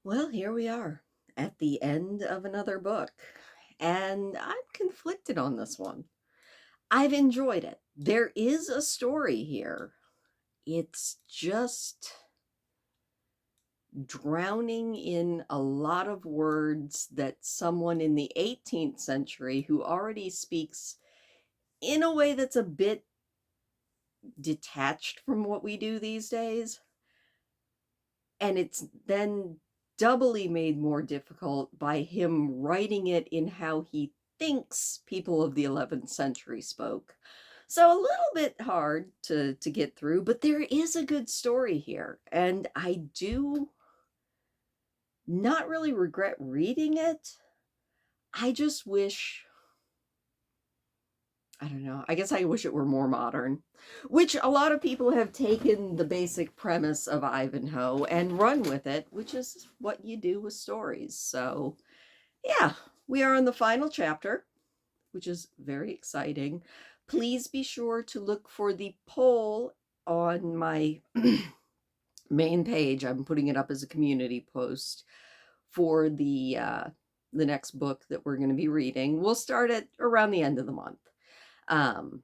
Well, here we are at the end of another book, and I'm conflicted on this one. I've enjoyed it. There is a story here. It's just drowning in a lot of words that someone in the 18th century who already speaks in a way that's a bit detached from what we do these days. And it's then doubly made more difficult by him writing it in how he thinks people of the 11th century spoke. So a little bit hard to get through, but there is a good story here, and I do not really regret reading it. I just wish, I don't know, I guess I wish it were more modern, which a lot of people have taken the basic premise of Ivanhoe and run with it, which is what you do with stories. So, yeah, we are in the final chapter, which is very exciting. Please be sure to look for the poll on my main page. I'm putting it up as a community post for the next book that we're going to be reading. We'll start at around the end of the month. Um,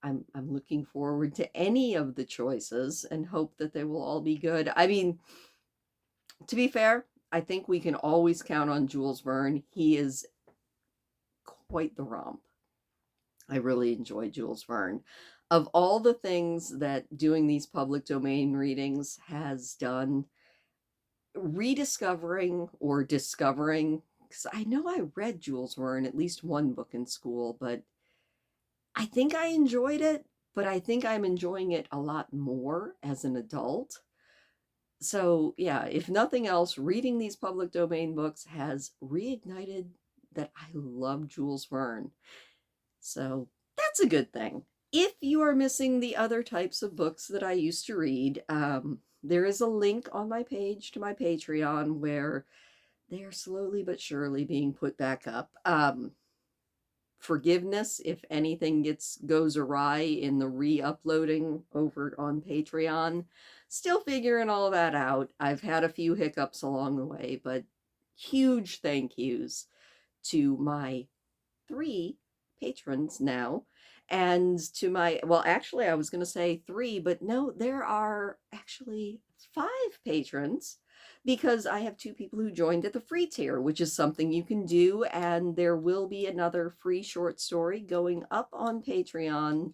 I'm looking forward to any of the choices and hope that they will all be good. I mean, to be fair, I think we can always count on Jules Verne. He is quite the romp. I really enjoy Jules Verne. Of all the things that doing these public domain readings has done, rediscovering or discovering, because I know I read Jules Verne at least one book in school, but I think I enjoyed it, but I think I'm enjoying it a lot more as an adult. So, yeah, if nothing else, reading these public domain books has reignited that I love Jules Verne. So, that's a good thing. If you are missing the other types of books that I used to read, there is a link on my page to my Patreon where they are slowly but surely being put back up. Forgiveness if anything goes awry in the re-uploading over on Patreon. Still figuring all that out. I've had a few hiccups along the way, but huge thank yous to my 3 patrons now, and to my, well, actually I was going to say 3, but no, there are actually 5 patrons because I have 2 people who joined at the free tier, which is something you can do, and there will be another free short story going up on Patreon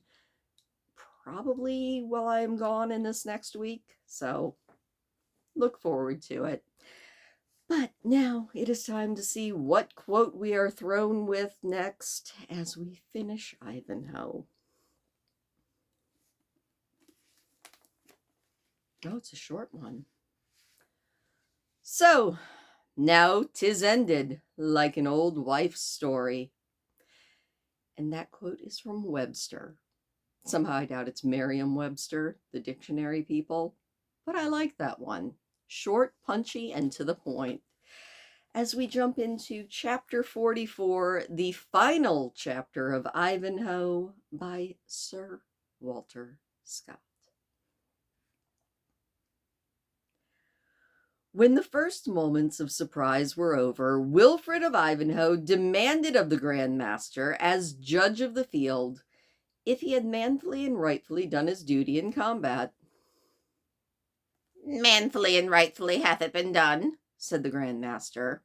probably while I am gone in this next week. So look forward to it. But now it is time to see what quote we are thrown with next as we finish Ivanhoe. Oh, it's a short one. So, now 'tis ended, like an old wife's story. And that quote is from Webster. Somehow I doubt it's Merriam-Webster, the dictionary people, but I like that one. Short, punchy, and to the point. As we jump into chapter 44, the final chapter of Ivanhoe by Sir Walter Scott. When the first moments of surprise were over, Wilfred of Ivanhoe demanded of the Grand Master, as judge of the field, if he had manfully and rightfully done his duty in combat. "Manfully and rightfully hath it been done," said the Grand Master.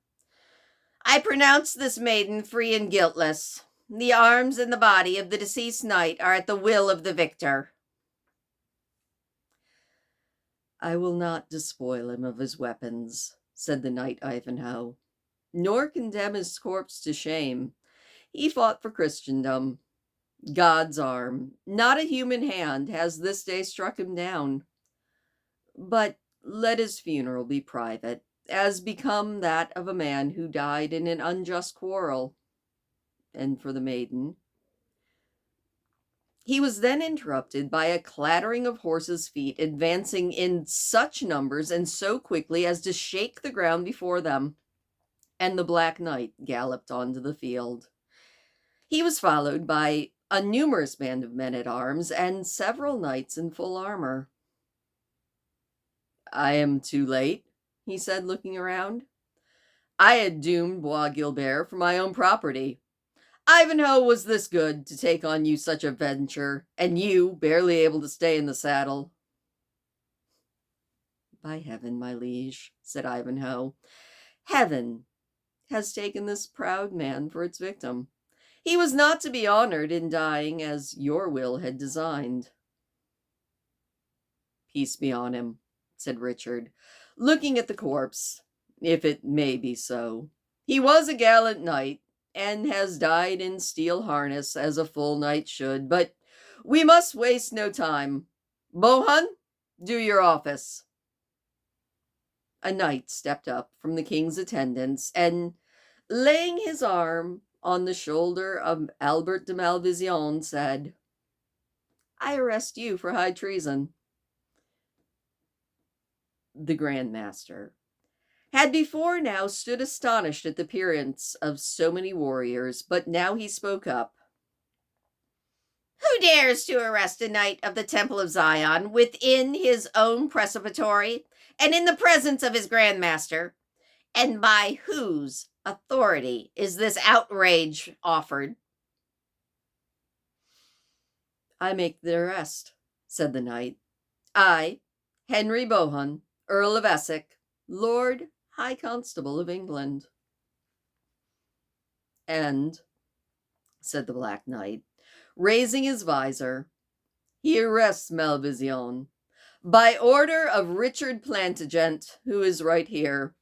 "I pronounce this maiden free and guiltless. The arms and the body of the deceased knight are at the will of the victor." "I will not despoil him of his weapons," said the knight Ivanhoe, "nor condemn his corpse to shame. He fought for Christendom. God's arm, not a human hand, has this day struck him down. But let his funeral be private, as become that of a man who died in an unjust quarrel. And for the maiden—" He was then interrupted by a clattering of horses' feet advancing in such numbers and so quickly as to shake the ground before them, and the Black Knight galloped onto the field. He was followed by a numerous band of men-at-arms and several knights in full armor. "I am too late?" he said, looking around. I had doomed Bois Guilbert for my own property. Ivanhoe was this good to take on you such a venture, and you barely able to stay in the saddle. By heaven, my liege, said Ivanhoe, heaven has taken this proud man for its victim. He was not to be honored in dying as your will had designed. Peace be on him, said Richard, looking at the corpse, if it may be so. He was a gallant knight, and has died in steel harness as a full knight should, but we must waste no time. Bohun, do your office. A knight stepped up from the king's attendants, and laying his arm on the shoulder of Albert de Malvision, said, I arrest you for high treason. The Grand Master had before now stood astonished at the appearance of so many warriors, but now he spoke up. Who dares to arrest a knight of the Temple of Zion within his own presbytery and in the presence of his Grand Master? And by whose authority is this outrage offered? I make the arrest, said the knight. I, Henry Bohun, Earl of Essex, Lord High Constable of England. And, said the Black Knight, raising his visor, he arrests Malvision by order of Richard Plantagenet, who is right here.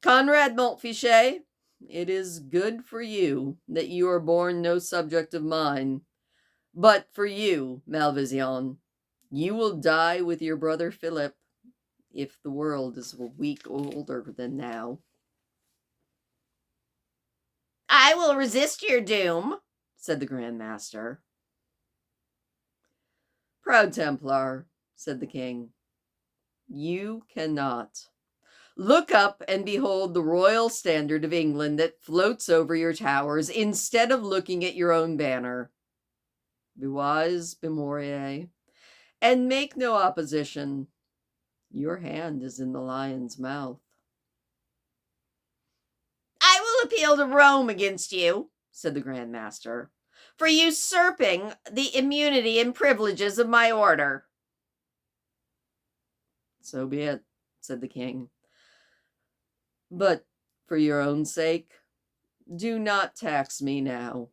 Conrad Montfichet, it is good for you that you are born no subject of mine, but for you, Malvision, you will die with your brother Philip, if the world is a week older than now. I will resist your doom, said the Grand Master. Proud Templar, said the king, you cannot. Look up and behold the royal standard of England that floats over your towers instead of looking at your own banner. Be wise, Bemorie, and make no opposition. Your hand is in the lion's mouth. I will appeal to Rome against you, said the Grand Master, for usurping the immunity and privileges of my order. So be it, said the king. But for your own sake, do not tax me now.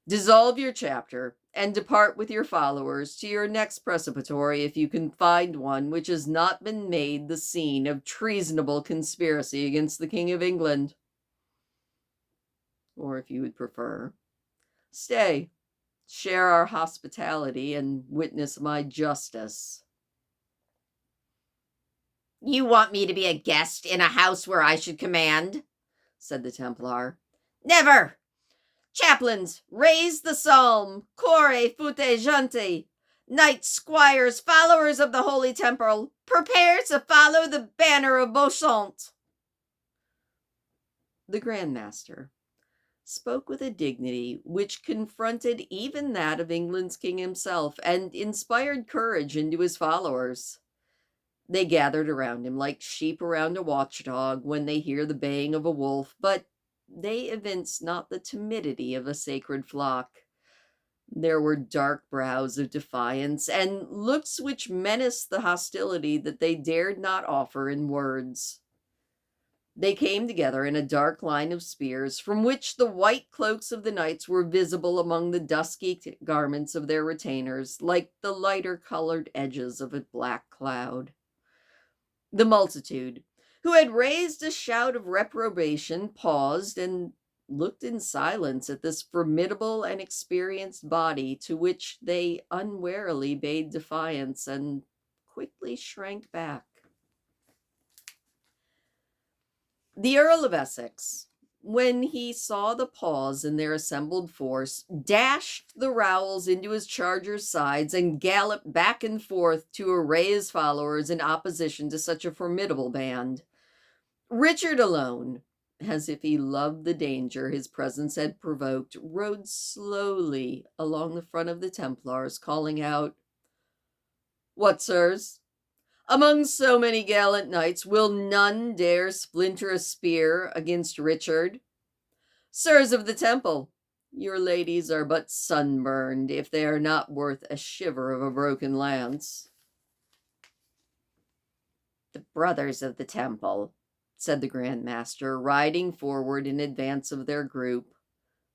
Dissolve your chapter, and depart with your followers to your next presbytery if you can find one which has not been made the scene of treasonable conspiracy against the King of England. Or if you would prefer, stay, share our hospitality, and witness my justice. You want me to be a guest in a house where I should command? Said the Templar. Never! Chaplains, raise the psalm, core fute gente. Knights, squires, followers of the Holy Temple, prepare to follow the banner of Beauchamp. The Grand Master spoke with a dignity which confronted even that of England's king himself, and inspired courage into his followers. They gathered around him like sheep around a watchdog when they hear the baying of a wolf, but they evinced not the timidity of a sacred flock. There were dark brows of defiance, and looks which menaced the hostility that they dared not offer in words. They came together in a dark line of spears, from which the white cloaks of the knights were visible among the dusky garments of their retainers, like the lighter colored edges of a black cloud. The multitude, who had raised a shout of reprobation, paused and looked in silence at this formidable and experienced body, to which they unwarily bade defiance and quickly shrank back. The Earl of Essex, when he saw the pause in their assembled force, dashed the rowels into his charger's sides and galloped back and forth to array his followers in opposition to such a formidable band. Richard alone, as if he loved the danger his presence had provoked, rode slowly along the front of the Templars, calling out, What, sirs? Among so many gallant knights, will none dare splinter a spear against Richard? Sirs of the Temple, your ladies are but sunburned if they are not worth a shiver of a broken lance." "The brothers of the Temple," said the Grand Master, riding forward in advance of their group,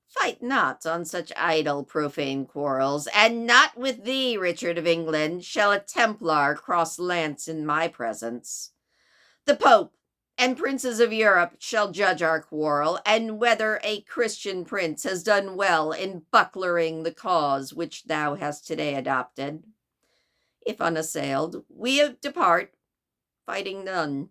"fight not on such idle, profane quarrels, and not with thee, Richard of England, shall a Templar cross lance in my presence. The Pope and princes of Europe shall judge our quarrel, and whether a Christian prince has done well in bucklering the cause which thou hast today adopted. If unassailed, we depart, fighting none.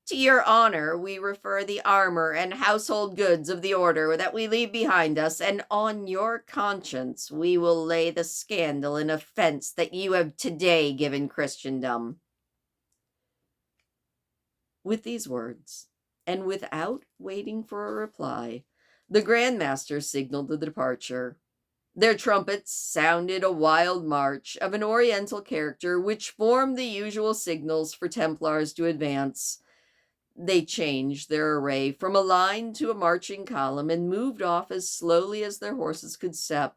To your honor we refer the armor and household goods of the order that we leave behind us, and on your conscience we will lay the scandal and offense that you have today given Christendom." With these words, and without waiting for a reply, the Grand Master signaled the departure. Their trumpets sounded a wild march of an Oriental character, which formed the usual signals for Templars to advance. They changed their array from a line to a marching column, and moved off as slowly as their horses could step,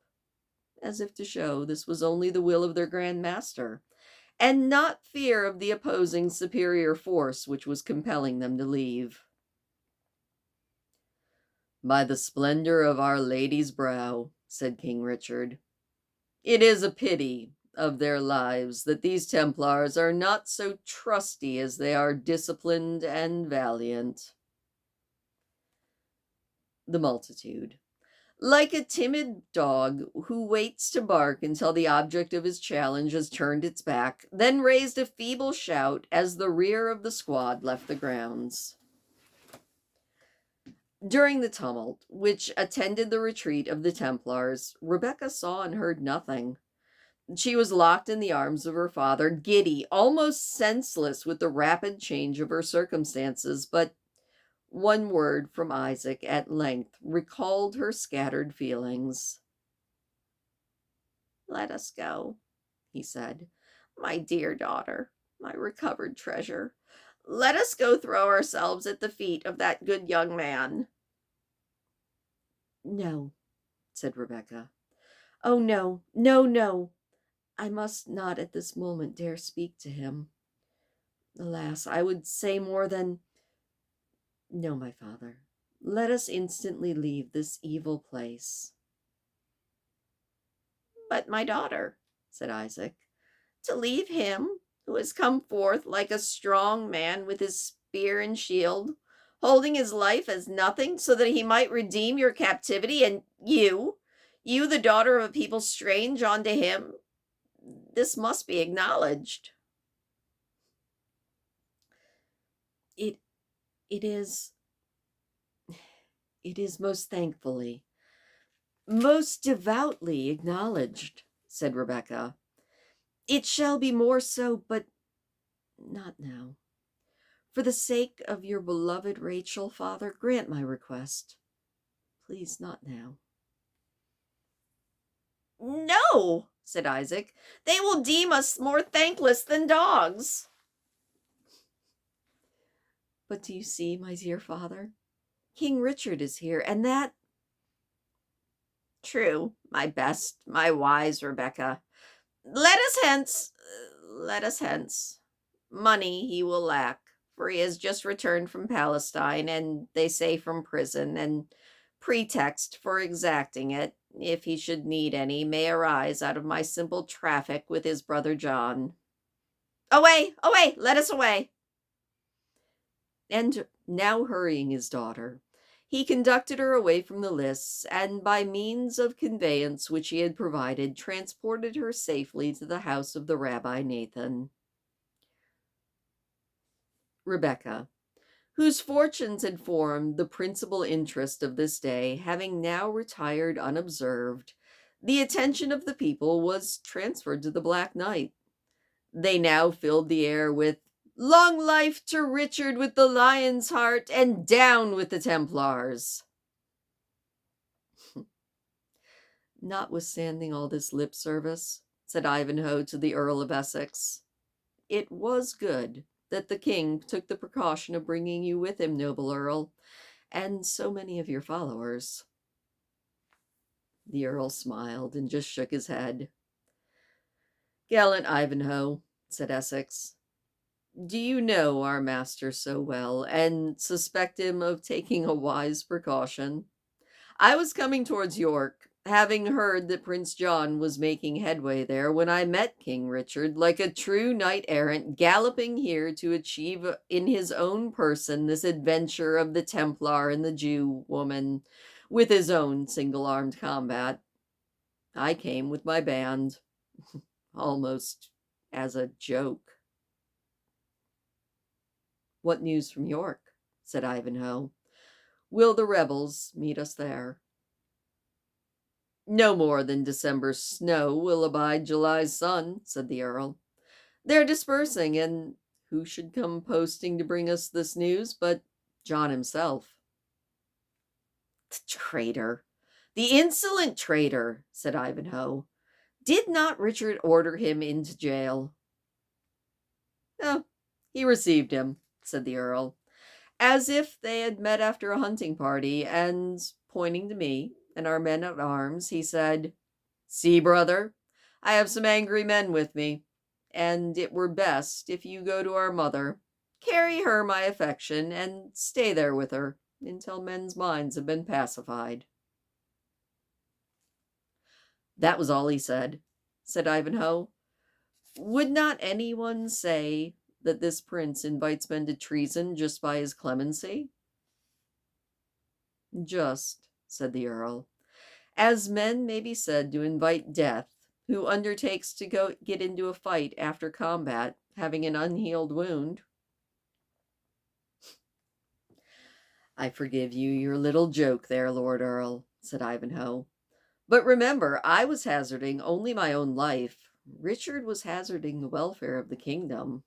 as if to show this was only the will of their Grand Master, and not fear of the opposing superior force which was compelling them to leave. "By the splendor of Our Lady's brow," said King Richard, "it is a pity of their lives that these Templars are not so trusty as they are disciplined and valiant." The multitude, like a timid dog who waits to bark until the object of his challenge has turned its back, then raised a feeble shout as the rear of the squad left the grounds. During the tumult which attended the retreat of the Templars, Rebecca saw and heard nothing. She was locked in the arms of her father, giddy, almost senseless with the rapid change of her circumstances, but one word from Isaac at length recalled her scattered feelings. "Let us go," he said. "My dear daughter, my recovered treasure. Let us go throw ourselves at the feet of that good young man." "No," said Rebecca. "Oh, no, no, no. I must not at this moment dare speak to him. Alas, I would say more than— No, my father, let us instantly leave this evil place." "But, my daughter," said Isaac, "to leave him who has come forth like a strong man with his spear and shield, holding his life as nothing, so that he might redeem your captivity, and you the daughter of a people strange unto him, this must be acknowledged." It it is it is most thankfully, most devoutly acknowledged, said Rebecca. "It shall be more so, but not now. For the sake of your beloved Rachel, father, grant my request. Please, not now." "No," said Isaac. "They will deem us more thankless than dogs." "But do you see, my dear father? King Richard is here, and that—" "True, my best, my wise Rebecca. Let us hence, let us hence. Money he will lack, for he has just returned from Palestine, and they say from prison, and pretext for exacting it, if he should need any, may arise out of my simple traffic with his brother John. Away, away, let us away." And now hurrying his daughter, he conducted her away from the lists, and by means of conveyance which he had provided, transported her safely to the house of the Rabbi Nathan. Rebecca, whose fortunes had formed the principal interest of this day, having now retired unobserved, the attention of the people was transferred to the Black Knight. They now filled the air with "Long life to Richard with the lion's heart, and down with the Templars." "Notwithstanding all this lip service," said Ivanhoe to the Earl of Essex, It was good that the king took the precaution of bringing you with him, noble earl, and so many of your followers." The earl smiled and just shook his head. "Gallant Ivanhoe," said Essex, "do you know our master so well, and suspect him of taking a wise precaution? I was coming towards York, having heard that Prince John was making headway there, when I met King Richard, like a true knight errant, galloping here to achieve in his own person this adventure of the Templar and the Jew woman, with his own single-armed combat. I came with my band, almost as a joke." "What news from York?" said Ivanhoe. "Will the rebels meet us there?" "No more than December's snow will abide July's sun," said the earl. "They're dispersing, and who should come posting to bring us this news but John himself." "The traitor! The insolent traitor!" said Ivanhoe. "Did not Richard order him into jail?" "Oh, he received him," said the earl, "as if they had met after a hunting party, and, pointing to me and our men at arms, he said, 'See, brother, I have some angry men with me, and it were best if you go to our mother, carry her my affection, and stay there with her until men's minds have been pacified.'" "That was all he said," said Ivanhoe. "Would not anyone say that this prince invites men to treason just by his clemency?" "Just," said the earl, "as men may be said to invite death, who undertakes to get into a fight after combat, having an unhealed wound." "I forgive you your little joke there, Lord Earl," said Ivanhoe. "But remember, I was hazarding only my own life. Richard was hazarding the welfare of the kingdom."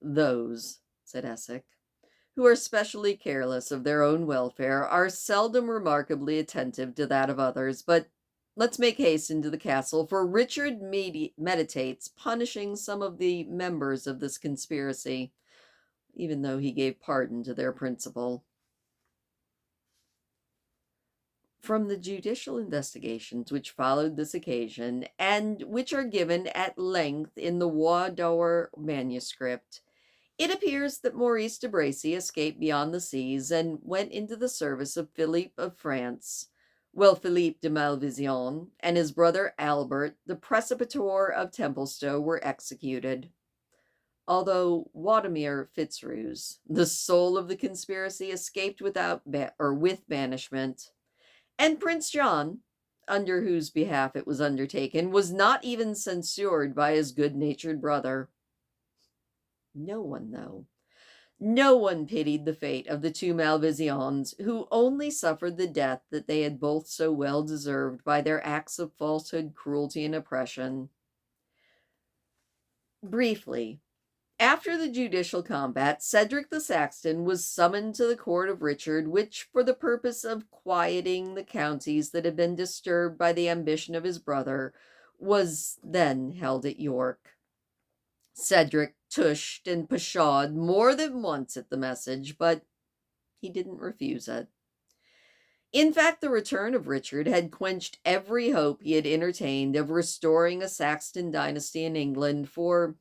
"Those," said Essex, "who are specially careless of their own welfare are seldom remarkably attentive to that of others. But let's make haste into the castle, for Richard meditates punishing some of the members of this conspiracy, even though he gave pardon to their principal." From the judicial investigations which followed this occasion, and which are given at length in the Wardour manuscript, it appears that Maurice de Bracy escaped beyond the seas and went into the service of Philippe of France, while Philippe de Malvision and his brother Albert, the precipitor of Templestowe, were executed. Although Wadimir Fitzruse, the soul of the conspiracy, escaped with banishment, and Prince John, under whose behalf it was undertaken, was not even censured by his good-natured brother. No one, though, no one pitied the fate of the two Malvisions, who only suffered the death that they had both so well deserved by their acts of falsehood, cruelty, and oppression. Briefly, after the judicial combat, Cedric the Saxon was summoned to the court of Richard, which, for the purpose of quieting the counties that had been disturbed by the ambition of his brother, was then held at York. Cedric tushed and pshawed more than once at the message, but he didn't refuse it. In fact, the return of Richard had quenched every hope he had entertained of restoring a Saxon dynasty in England, for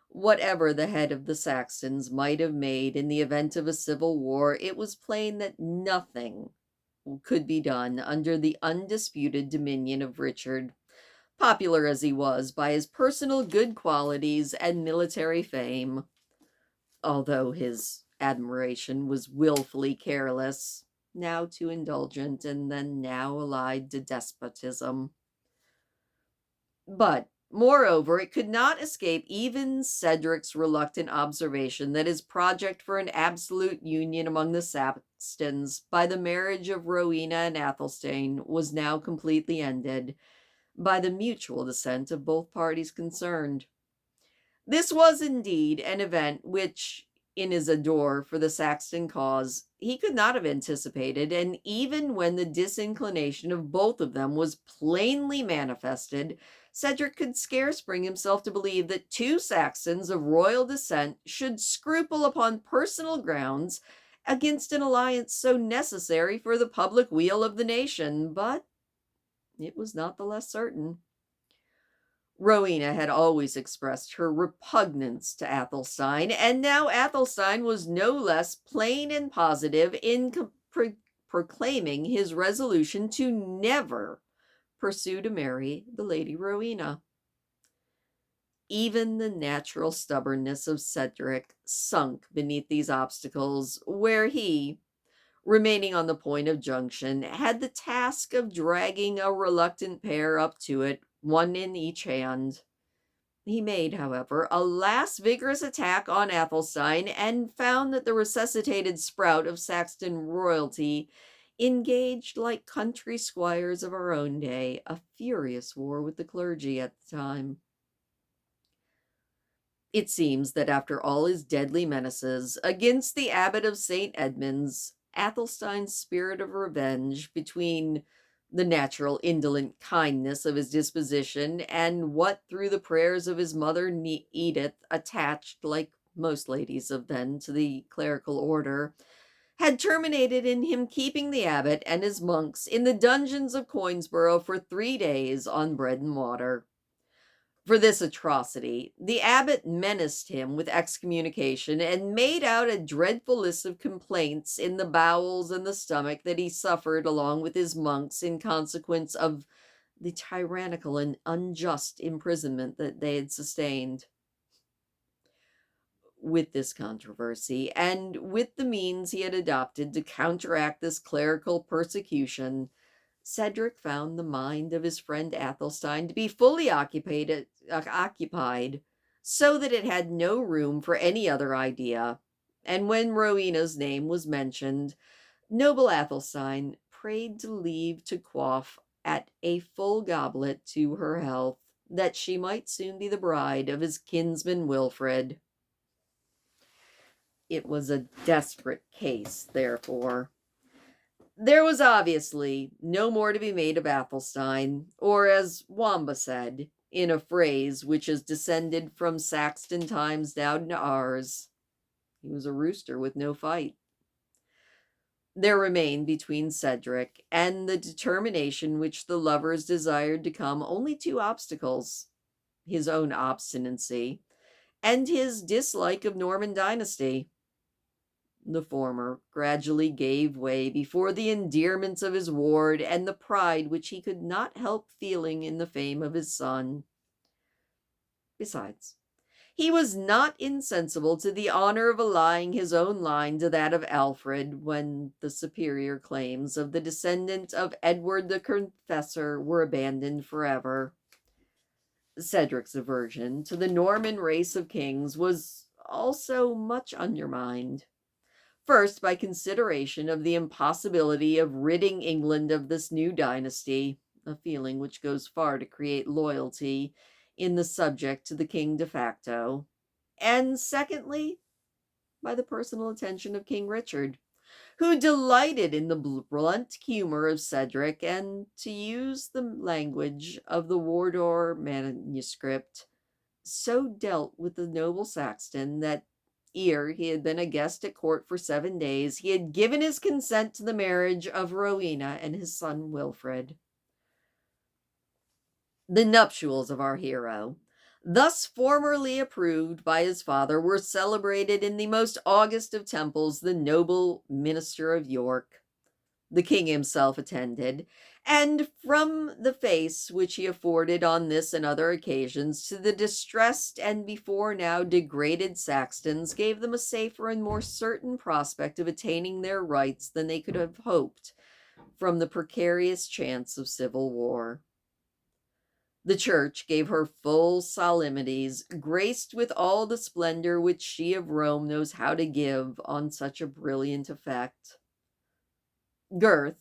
whatever the head of the Saxons might have made in the event of a civil war, it was plain that nothing could be done under the undisputed dominion of Richard, popular as he was by his personal good qualities and military fame, although his admiration was willfully careless, now too indulgent, and then now allied to despotism. But, moreover, it could not escape even Cedric's reluctant observation that his project for an absolute union among the Saxons by the marriage of Rowena and Athelstane was now completely ended, by the mutual dissent of both parties concerned. This was indeed an event which, in his ardor for the Saxon cause, he could not have anticipated, and even when the disinclination of both of them was plainly manifested, Cedric could scarce bring himself to believe that two Saxons of royal descent should scruple upon personal grounds against an alliance so necessary for the public weal of the nation, but it was not the less certain. Rowena had always expressed her repugnance to Athelstine, and now Athelstine was no less plain and positive in proclaiming his resolution to never pursue to marry the Lady Rowena. Even the natural stubbornness of Cedric sunk beneath these obstacles, where he, remaining on the point of junction, had the task of dragging a reluctant pair up to it, one in each hand. He made, however, a last vigorous attack on Athelstine and found that the resuscitated sprout of Saxon royalty engaged, like country squires of our own day, a furious war with the clergy at the time. It seems that after all his deadly menaces against the abbot of St. Edmund's, Athelstine's spirit of revenge, between the natural indolent kindness of his disposition and what, through the prayers of his mother Edith, attached, like most ladies of then, to the clerical order, had terminated in him keeping the abbot and his monks in the dungeons of Coinsborough for 3 days on bread and water. For this atrocity, the abbot menaced him with excommunication and made out a dreadful list of complaints in the bowels and the stomach that he suffered along with his monks in consequence of the tyrannical and unjust imprisonment that they had sustained. With this controversy, and with the means he had adopted to counteract this clerical persecution, Cedric found the mind of his friend Athelstine to be fully occupied, so that it had no room for any other idea. And when Rowena's name was mentioned, noble Athelstine prayed to leave to quaff at a full goblet to her health, that she might soon be the bride of his kinsman Wilfred. It was a desperate case, therefore. There was obviously no more to be made of Athelstine, or as Wamba said, in a phrase which has descended from Saxon times down to ours, he was a rooster with no fight. There remained between Cedric and the determination which the lovers desired to come only two obstacles: his own obstinacy and his dislike of Norman dynasty. The former gradually gave way before the endearments of his ward and the pride which he could not help feeling in the fame of his son. Besides, he was not insensible to the honor of allying his own line to that of Alfred, when the superior claims of the descendant of Edward the Confessor were abandoned forever. Cedric's aversion to the Norman race of kings was also much undermined. First, by consideration of the impossibility of ridding England of this new dynasty, a feeling which goes far to create loyalty in the subject to the king de facto. And secondly, by the personal attention of King Richard, who delighted in the blunt humor of Cedric, and, to use the language of the Wardour manuscript, so dealt with the noble Saxon that, ere he had been a guest at court for 7 days, he had given his consent to the marriage of Rowena and his son Wilfred. The nuptials of our hero, thus formerly approved by his father, were celebrated in the most august of temples, the noble minister of York. The king himself attended, and from the face which he afforded on this and other occasions to the distressed and before now degraded Saxons, gave them a safer and more certain prospect of attaining their rights than they could have hoped from the precarious chance of civil war. The church gave her full solemnities, graced with all the splendor which she of Rome knows how to give on such a brilliant effect. Gurth,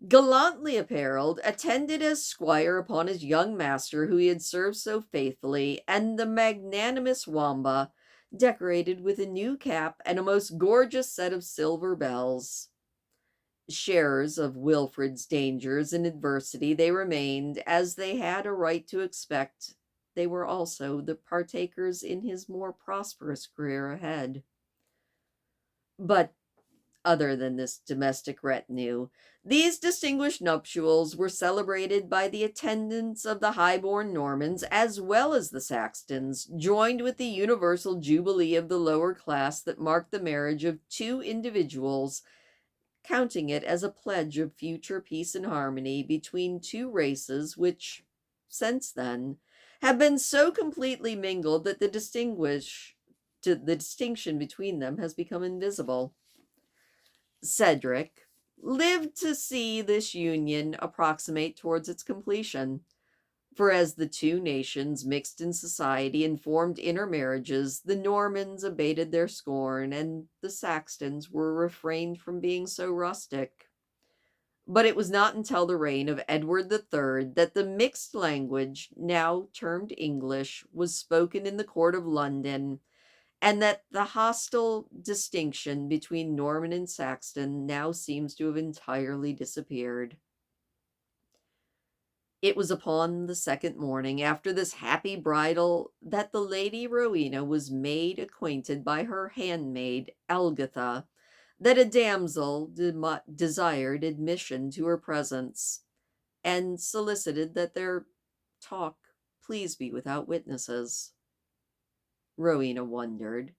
gallantly apparelled, attended as squire upon his young master who he had served so faithfully, and the magnanimous Wamba, decorated with a new cap and a most gorgeous set of silver bells. Sharers of Wilfrid's dangers and adversity they remained, as they had a right to expect. They were also the partakers in his more prosperous career ahead. But other than this domestic retinue, these distinguished nuptials were celebrated by the attendance of the high-born Normans as well as the Saxons, joined with the universal jubilee of the lower class that marked the marriage of two individuals, counting it as a pledge of future peace and harmony between two races which, since then, have been so completely mingled that the distinction between them has become invisible. Cedric lived to see this union approximate towards its completion. For as the two nations mixed in society and formed intermarriages, the Normans abated their scorn, and the Saxons were refrained from being so rustic. But it was not until the reign of Edward III that the mixed language, now termed English, was spoken in the court of London, and that the hostile distinction between Norman and Saxon now seems to have entirely disappeared. It was upon the second morning after this happy bridal that the Lady Rowena was made acquainted by her handmaid Elgitha that a damsel desired admission to her presence, and solicited that their talk please be without witnesses. Rowena wondered.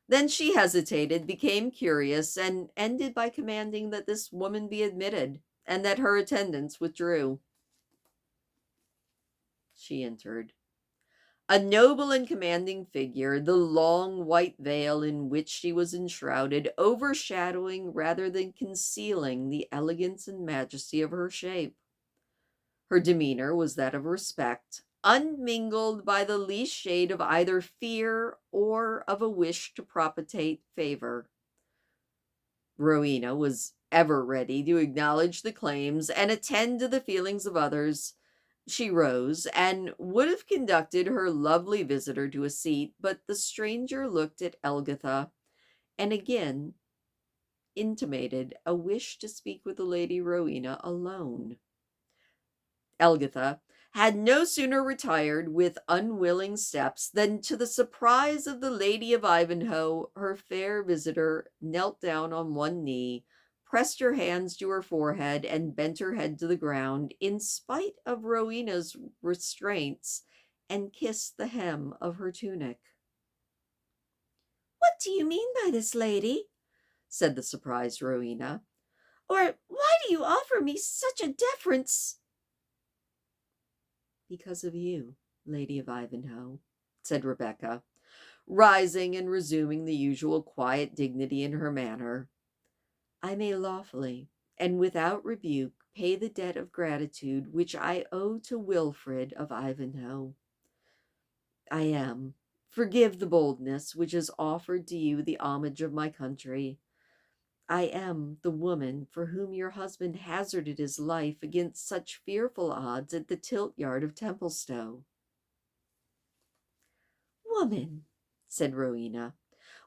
Then she hesitated, became curious, and ended by commanding that this woman be admitted, and that her attendants withdrew. She entered. A noble and commanding figure, the long white veil in which she was enshrouded, overshadowing rather than concealing the elegance and majesty of her shape. Her demeanor was that of respect, unmingled by the least shade of either fear or of a wish to propitiate favor. Rowena was ever ready to acknowledge the claims and attend to the feelings of others. She rose and would have conducted her lovely visitor to a seat, but the stranger looked at Elgitha and again intimated a wish to speak with the Lady Rowena alone. Elgitha had no sooner retired with unwilling steps than, to the surprise of the Lady of Ivanhoe, her fair visitor knelt down on one knee, pressed her hands to her forehead, and bent her head to the ground, in spite of Rowena's restraints, and kissed the hem of her tunic. "What do you mean by this, lady?" said the surprised Rowena. "Or why do you offer me such a deference?" "Because of you, Lady of Ivanhoe," said Rebecca, rising and resuming the usual quiet dignity in her manner. "I may lawfully, and without rebuke, pay the debt of gratitude which I owe to Wilfrid of Ivanhoe. I am, forgive the boldness which has offered to you the homage of my country, I am the woman for whom your husband hazarded his life against such fearful odds at the tilt-yard of Templestowe." "Woman," said Rowena,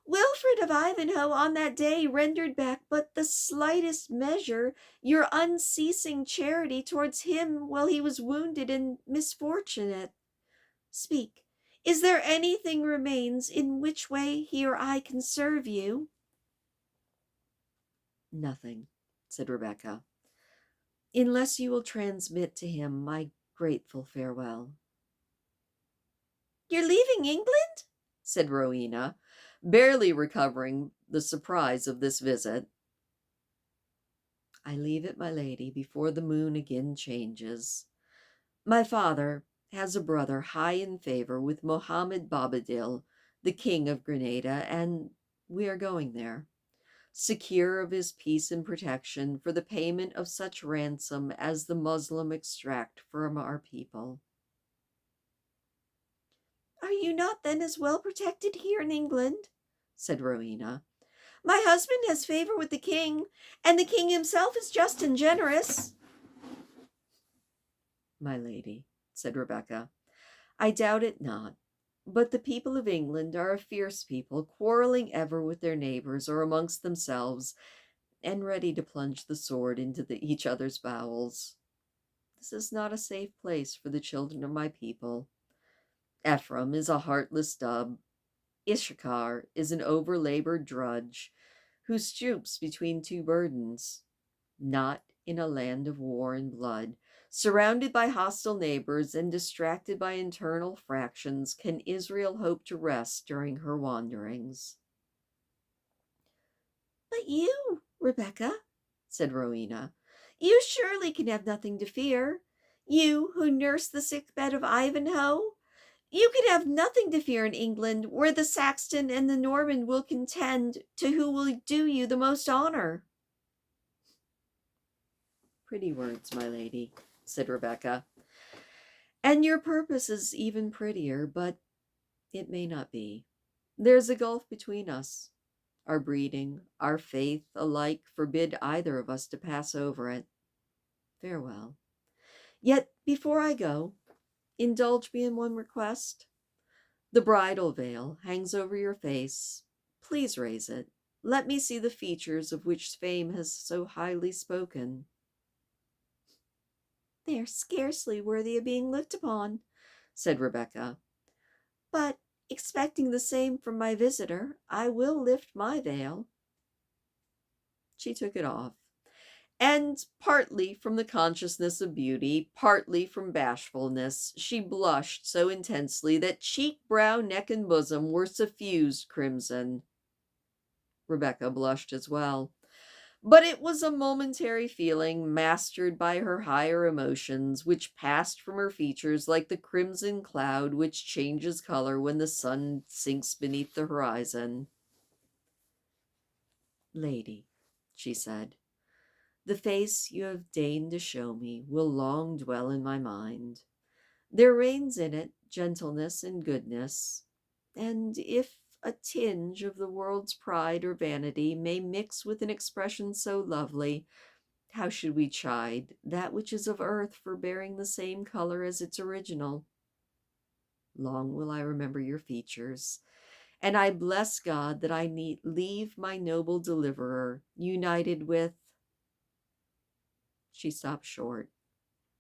"Wilfrid of Ivanhoe on that day rendered back but the slightest measure your unceasing charity towards him while he was wounded and misfortunate. Speak, is there anything remains in which way he or I can serve you?" "Nothing," said Rebecca, "unless you will transmit to him my grateful farewell." "You're leaving England?" said Rowena, barely recovering the surprise of this visit. "I leave it, my lady, before the moon again changes. My father has a brother high in favor with Mohammed Bobadil, the king of Granada, and we are going there, secure of his peace and protection, for the payment of such ransom as the Moslem extract from our people." "Are you not then as well protected here in England?" said Rowena. "My husband has favor with the king, and the king himself is just and generous." "My lady," said Rebecca, "I doubt it not. But the people of England are a fierce people, quarreling ever with their neighbors or amongst themselves, and ready to plunge the sword into each other's bowels. This is not a safe place for the children of my people. Ephraim is a heartless dub. Issachar is an overlabored drudge who stoops between two burdens. Not in a land of war and blood, surrounded by hostile neighbors and distracted by internal fractions, can Israel hope to rest during her wanderings. But you, Rebecca, said Rowena, you surely can have nothing to fear. You who nurse the sick bed of Ivanhoe, you can have nothing to fear in England, where the Saxon and the Norman will contend to who will do you the most honor. Pretty words, my lady, said Rebecca. And your purpose is even prettier, but it may not be. There's a gulf between us. Our breeding, our faith alike forbid either of us to pass over it. Farewell. Yet before I go, indulge me in one request. The bridal veil hangs over your face. Please raise it. Let me see the features of which fame has so highly spoken. They are scarcely worthy of being looked upon, said Rebecca. But, expecting the same from my visitor, I will lift my veil. She took it off, and partly from the consciousness of beauty, partly from bashfulness, she blushed so intensely that cheek, brow, neck, and bosom were suffused crimson. Rebecca blushed as well. But it was a momentary feeling, mastered by her higher emotions, which passed from her features like the crimson cloud which changes color when the sun sinks beneath the horizon. Lady, she said, the face you have deigned to show me will long dwell in my mind. There reigns in it gentleness and goodness, and if a tinge of the world's pride or vanity may mix with an expression so lovely, how should we chide that which is of earth for bearing the same color as its original? Long will I remember your features, and I bless God that I need leave my noble deliverer united with. She stopped short,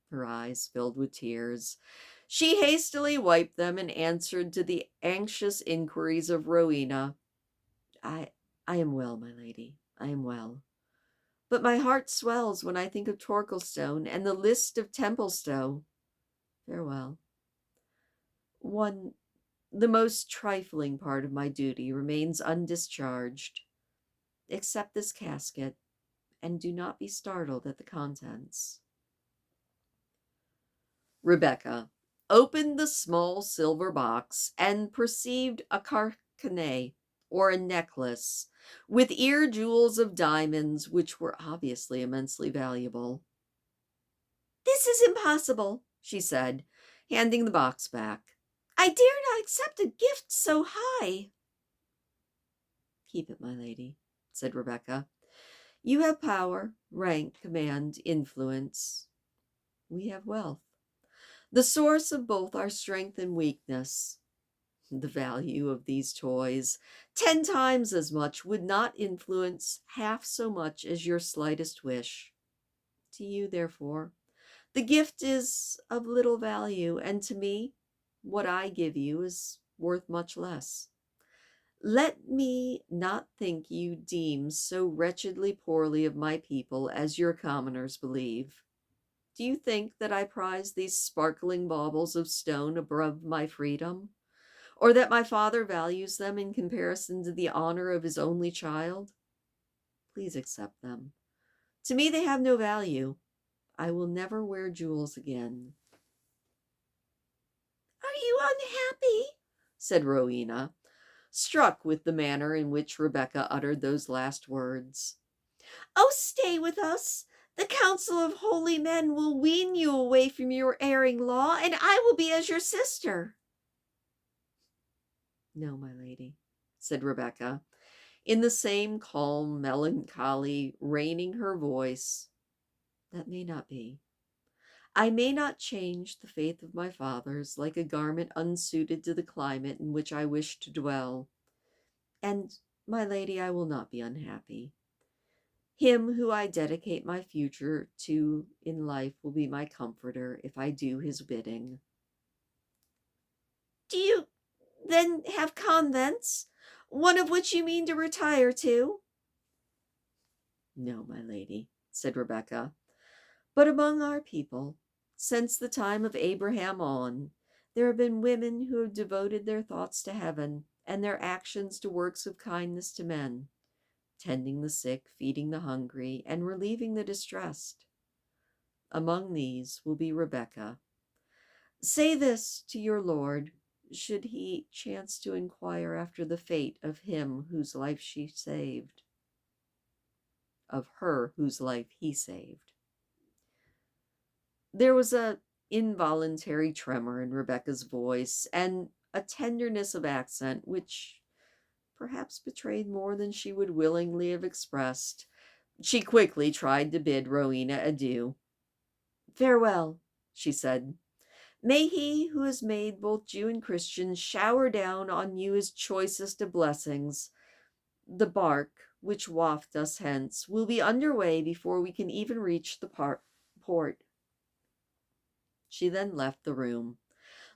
her eyes filled with tears. She hastily wiped them and answered to the anxious inquiries of Rowena. I am well, my lady, I am well. But my heart swells when I think of Torquilstone and the list of Templestowe. Farewell. The most trifling part of my duty remains undischarged. Accept this casket, and do not be startled at the contents. Rebecca opened the small silver box and perceived a carcanet, or a necklace, with ear jewels of diamonds, which were obviously immensely valuable. This is impossible, she said, handing the box back. I dare not accept a gift so high. Keep it, my lady, said Rebecca. You have power, rank, command, influence. We have wealth, the source of both our strength and weakness. The value of these toys, 10 times as much, would not influence half so much as your slightest wish. To you, therefore, the gift is of little value, and to me, what I give you is worth much less. Let me not think you deem so wretchedly poorly of my people as your commoners believe. Do you think that I prize these sparkling baubles of stone above my freedom, or that my father values them in comparison to the honor of his only child? Please accept them. To me they have no value. I will never wear jewels again. Are you unhappy? Said Rowena, struck with the manner in which Rebecca uttered those last words. Oh, stay with us. The council of holy men will wean you away from your erring law, and I will be as your sister. No, my lady, said Rebecca, in the same calm melancholy, reining her voice. That may not be. I may not change the faith of my fathers like a garment unsuited to the climate in which I wish to dwell. And, my lady, I will not be unhappy. Him who I dedicate my future to in life will be my comforter if I do his bidding. Do you then have convents, one of which you mean to retire to? No, my lady, said Rebecca, but among our people, since the time of Abraham on, there have been women who have devoted their thoughts to heaven and their actions to works of kindness to men, tending the sick, feeding the hungry, and relieving the distressed. Among these will be Rebecca. Say this to your lord, should he chance to inquire after the fate of him whose life she saved, of her whose life he saved. There was a involuntary tremor in Rebecca's voice and a tenderness of accent which perhaps betrayed more than she would willingly have expressed. She quickly tried to bid Rowena adieu. Farewell, she said. May he who has made both Jew and Christian shower down on you his choicest of blessings. The bark which waft us hence will be under way before we can even reach the port. She then left the room,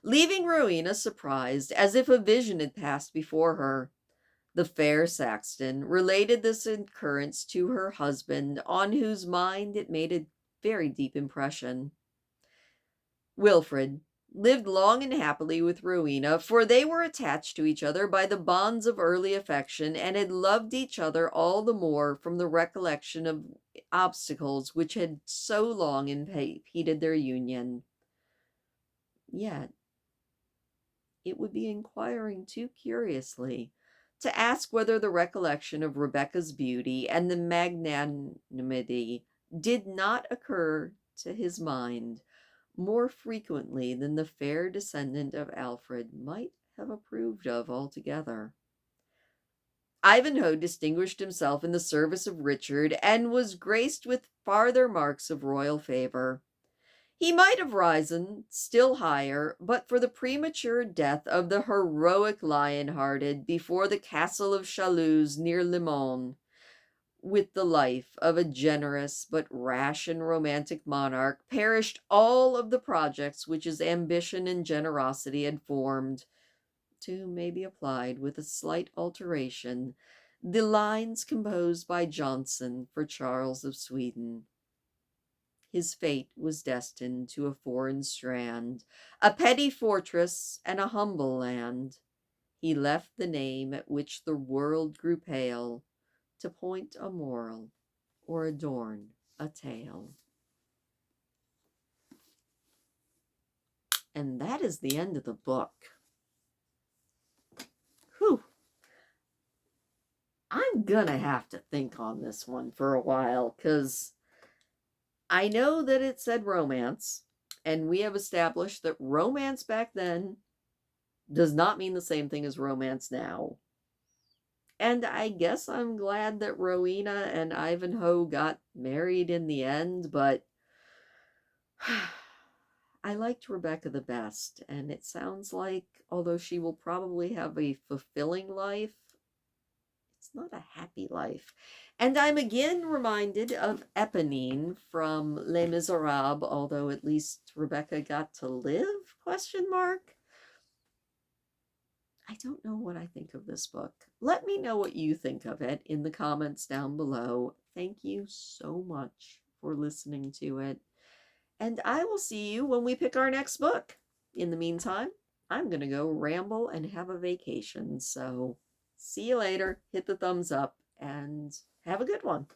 leaving Rowena surprised, as if a vision had passed before her. The fair Saxton related this occurrence to her husband, on whose mind it made a very deep impression. Wilfred lived long and happily with Rowena, for they were attached to each other by the bonds of early affection, and had loved each other all the more from the recollection of obstacles which had so long impeded their union. Yet it would be inquiring too curiously to ask whether the recollection of Rebecca's beauty and the magnanimity did not occur to his mind more frequently than the fair descendant of Alfred might have approved of altogether. Ivanhoe distinguished himself in the service of Richard, and was graced with farther marks of royal favor. He might have risen still higher, but for the premature death of the heroic Lion-hearted before the castle of Chaluz near Le Mans. With the life of a generous but rash and romantic monarch perished all of the projects which his ambition and generosity had formed. To may be applied, with a slight alteration, the lines composed by Johnson for Charles of Sweden. His fate was destined to a foreign strand, a petty fortress, and a humble land. He left the name at which the world grew pale, to point a moral or adorn a tale. And that is the end of the book. Whew. I'm gonna have to think on this one for a while, because I know that it said romance, and we have established that romance back then does not mean the same thing as romance now. And I guess I'm glad that Rowena and Ivanhoe got married in the end, but I liked Rebecca the best, and it sounds like, although she will probably have a fulfilling life, it's not a happy life. And I'm again reminded of Eponine from Les Miserables, although at least Rebecca got to live, question mark. I don't know what I think of this book. Let me know what you think of it in the comments down below. Thank you so much for listening to it. And I will see you when we pick our next book. In the meantime, I'm going to go ramble and have a vacation. So see you later. Hit the thumbs up and have a good one.